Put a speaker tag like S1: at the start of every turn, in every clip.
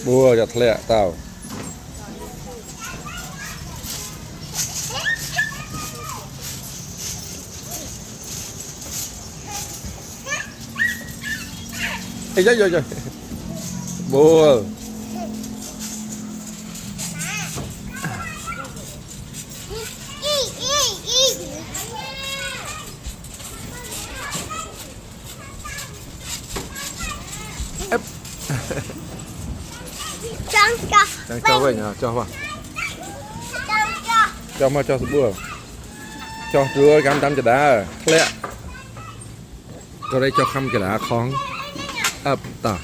S1: bùa chặt lẹ tao ê trời trời trời bùa Đang cho vậy nhỉ, cho vào. Cho mà cho bữa. Cho đưa cam tâm cho đá, lẹ. Cho đây cho khăm cho đá khóng. Ấp tả.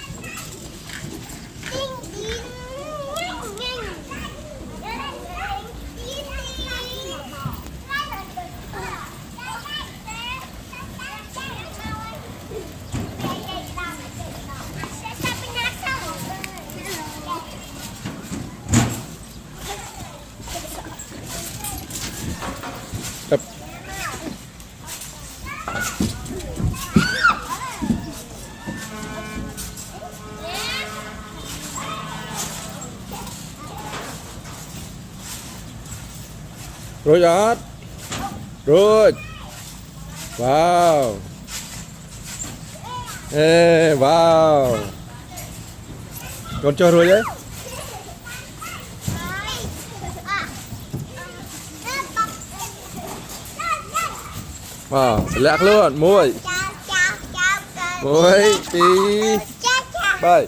S1: Rồi giọt. Rồi. Wow. Ê, wow. Con cho rồi đấy. Wow, lạc luôn, môi. Môi, tí. Bye.